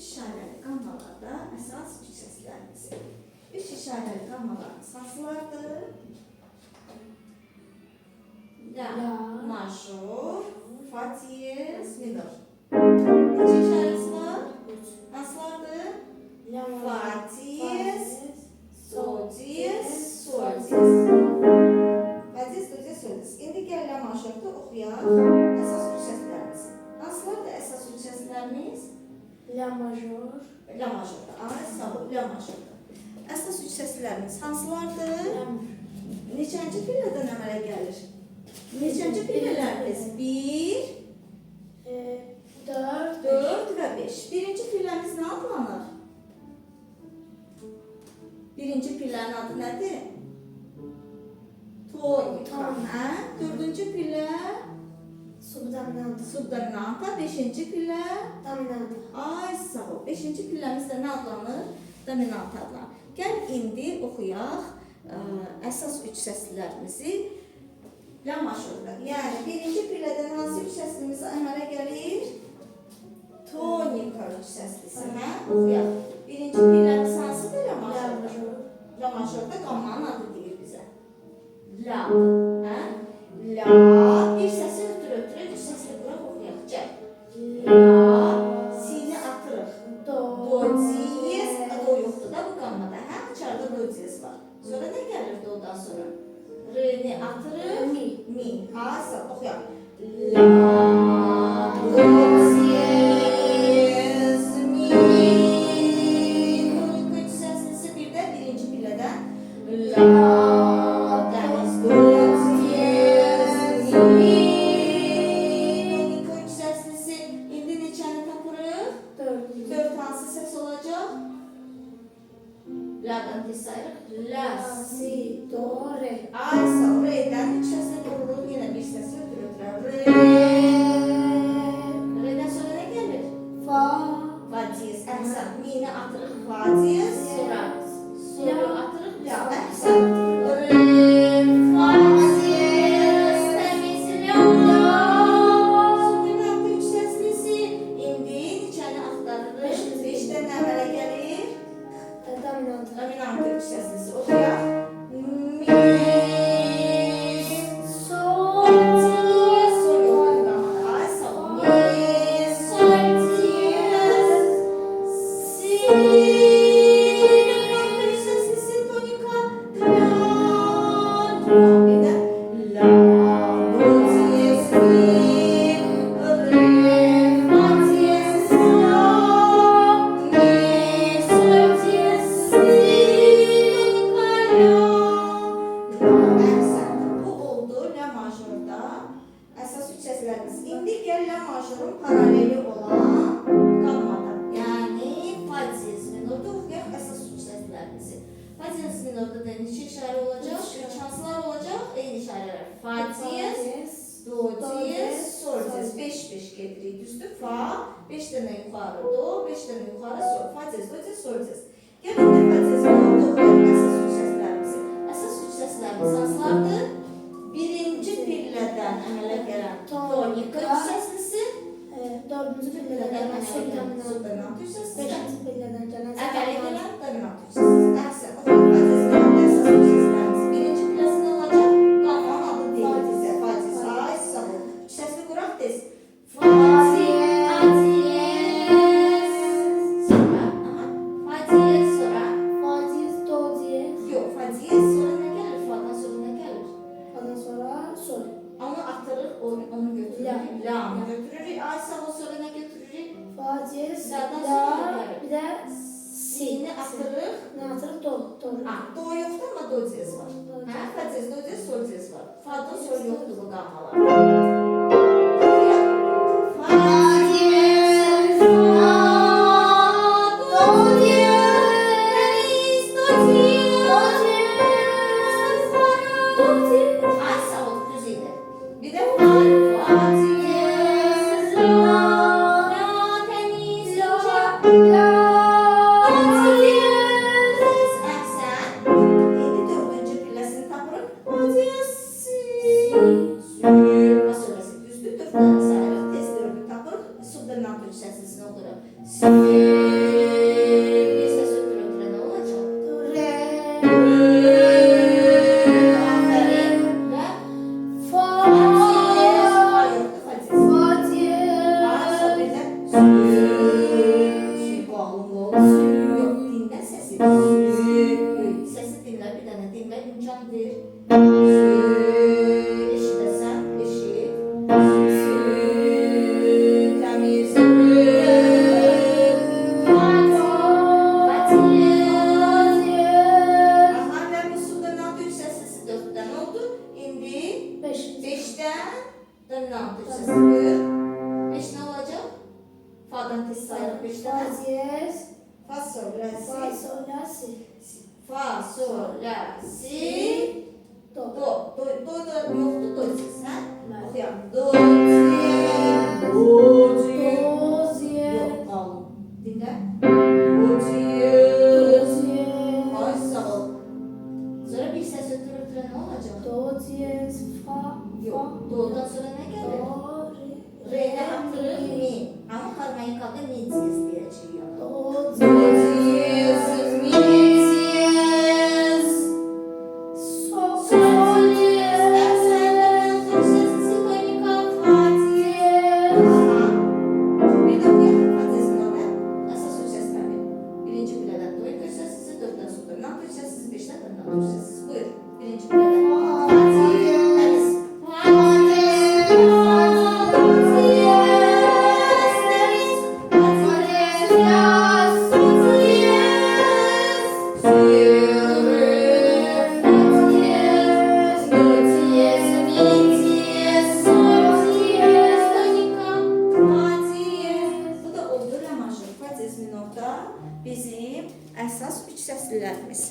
işarəli qammalarda əsas üç səslərimiz. Üç işarəli qammalarımız hansılardır? La major, fa diyez, minor. Neçə işarəsi var? Hansılardır? Fa diyez, sol diyez, sol diyez. Fa diyez, do diyez, sol diyez. İndi gəl la majorda oxuyaq əsas üç səslərimiz. Hansılardır əsas üç səslərimiz? La major. La majorda. Ay, sağ ol, la majorda. Əsas üç səslərimiz hansılardır? Neçənci pillədən əmələ gəlir? Neçənci pillələrimiz? 1, 4 və 5. Birinci pilləmiz nə adlanır? Birinci pillənin adı nədir? Tonika. Dördüncü pillə? Subdominanta. Subdominanta. Beşinci pillə? Dominanta. Ay, sağ ol. Beşinci pilləmiz də nə adlanır? Dominanta adlanır. Gəl indi oxuyaq əsas üç səslərimizi la majorda. Yəni, birinci pillədən hansı üç səslimiz əmələ gəlir? Tonika üç səslisi. Oxuyaq. Birinci pilləmiz hansıdır la majorda? La majorda qammanın adı deyir bizə. La. La. Bir səsi ötürə-ötürə üç səsli quraq oxuyaq. Gəl. La. Sini atırıq. Do diyez. Do yoxdur da bu qammada. İçərdə do diyez var. Sonra nə gəlir do'dan sonra? R'ni atırıq. Mi. Asa oxuyaq. La. Do diyez. Mi. Tonika üç səslisi bir də birinci pillədən. La. Dəniz. Do diyez. Mi. Tonika üç səslisi. İndi neçəni tapırıq? 4 hansı səs olacaq? La'dan tez sayırıq. La, si, do, re. Ay, sağ ol. Re'dən üç səslə doğruruq. Yenə bir səslə ötürə-ötürə. Re. Re'dən sonra nə gəlir? Fa. Fa diyez. Əhsən. Mi'ni atırıq. Fa diyez. Sonra. Sonra atırıq. La. Əhsən. Re. Fa diyez. Təmiz. La. Subdominanta üç səslisi. İndi neçəni axtarırıq? 5-dən əmələ gəlir? Dominanta. Dominanta üç səslisi. Oxuyaq. Mi, Sol. diyez, sol yoxdur qamada. Ay, sağ ol. Mi, sol, diyez, si. Dominanta üç səslisi. Tonika. La. Bir də. La, do diyez, mi, re, fa diyez, la, mi, sol diyez, si. Bu oldu la majorda əsas üç səslərimiz. İndi gəl la majorun paraleli olan qammada. Yəni fa diyez minorda oxuyaq əsas üç səslərimizi. Fa diyez minorda da neçə işarə olacaq? Üç hansılar olacaq? Eyni işarələr. Fa diyez, do diyez, sol diyez. 5-5 gedirik düzdür. Fa, 5 dənə yuxarı do, 5 dənə yuxarı sol. Fa diyez, do diyez, sol diyez. Gəl indi fa diyez minorda oxuyaq əsas üç səslərimizi. Əsas üç səslərimiz hansılardır? Birinci pillədən əmələ gələn tonika üç səslisi. Dördüncü pillədən subdominanta. Subdominanta üç səslisi. Beşinci pillədən gələn Əmələ gələn dominant üç səslisi. Əhsən. Oxuyaq fa diyez minorda əsas üç səslərimiz. Birinci pilləsi nə olacaq? Qammanın adı deyil bizə. Fa diyez. Ay, sağ ol. Üç səsli quraq tez. Fa diyez. Sonra. Fa diyez sonra. Fa diyez, do diyez. Yox, fa diyez sonra nə gəlir? Fa'dan sonra nə gəlir? Ondan sonra sol. Onu atırıq, onu götürürük. La'nı götürürük. Ay sağ ol, sonra nə götürürük? Fa diyez, La'dan la, sonra nə bir gəlir? də Si'ni atırıq. ne atırıq? Do. Doğru. Do yoxdur, amma do diyez var. Fa diyez, do diyez, sol diyez var. Fa'dan sol yoxdur bu qammalar. Fa diyez, fa, do diyez, do diyez, ay sağ ol, düz idi. Bir də fa diyez, la, təmiz, la, do diyez, əhsən. İndi dördüncü pilləsini tapırıq. Fa diyez, si, dominant üç səsini oxuruq. Si. Bir səs ötürə nə olacaq? Do, re, Aferin. Və fa, fa yoxdur, fa diyez. fa Ha, diyez, sol birdən. Si. Qalın ol. Yox, dinlə səsi. Səsi dinlə, bir dənə dinlə, imkan ver. Eşidəsən, eşit. Təmiz. Fa diyez. Aha, və bu dominant üç səsi 4-dən oldu. İndi beşinci, 5'ten dominant üç sesi buyur. 5 ne olacak? Fa'dan tez sayılır fa 5'ten. diyez, Fa, sol, la, fa, si. sol, la, si, Fa, sol, la, si. do, Do. Do da yoktu, do ses. Ha? Evet. Okuyalım. Do, si. Do, si. do, diyez, Yok, kalın. Dinle. Do, do, si. diyez, Ay, sağ ol. Sonra bir ses ötürür ne olacak? do, diyez, fa, Yok. Do'dan sonra ne gelir? do, Re'ne hatırır mi? Ama harmonikada mi diyez diyeceğim. do, Do diyez, diyez, mi diyez. sol, Sol diyez. diyez, Eksenden üç sesi harmonika fa diyez. Aha. Bir de okuyalım fa diyezin orada. Esas üç sesleri. Birinci kuleden do üç sesi, dörtten sonra dominant üç sesi, beşten dominant üç sesi. Buyur. Birinci kuleden. Fa diyez. Fa diyez. Fa diyez. Fa diyez. Yaz. Fa diyez. Si, re, fa diyez. Do diyez, mi diyez. Sol diyez, donika. Fa diyez. Bu da oldu la majör. Fa diyez minorda bizim əsas üç səslilərimiz.